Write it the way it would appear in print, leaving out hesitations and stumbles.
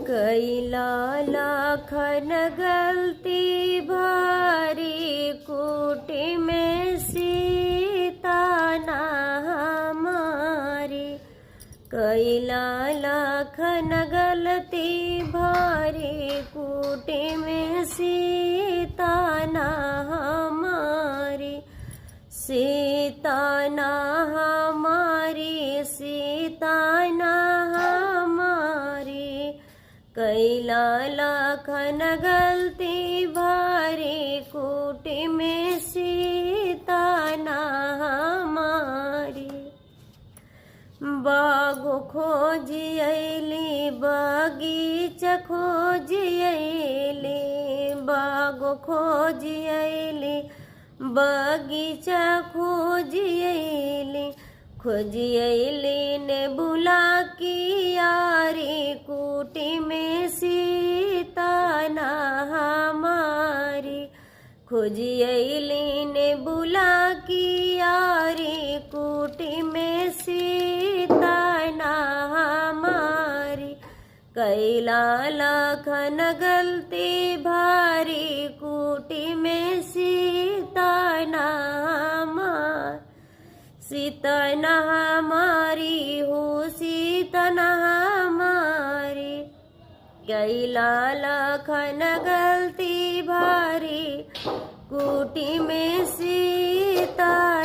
कैला लाखन गलती भारी कूटी में सीता ना हमारी। कैला लाखन गलती भारी कूटी में सीता ना हमारी। सीता ना हमारी, सीता ना हमारी। कैला लाखन गलती भारी कूटी में सीता ना हमारी। बाग खोजी अली बगीचा खोजी अली, बाग खोजी अली बगीचा खोजी अली। खोजी अली ने बुला की यारी कूटी में सीता ना हमारी। खोजी अली ने बुला की यारी कूटी में सीता ना हमारी। कैला लाखन गलती भारी कूटी में सीता ना हमारी। सीता ना हमारी हो, सीता ना हमारी। कैला लाखन गलती भारी कूटी में सीता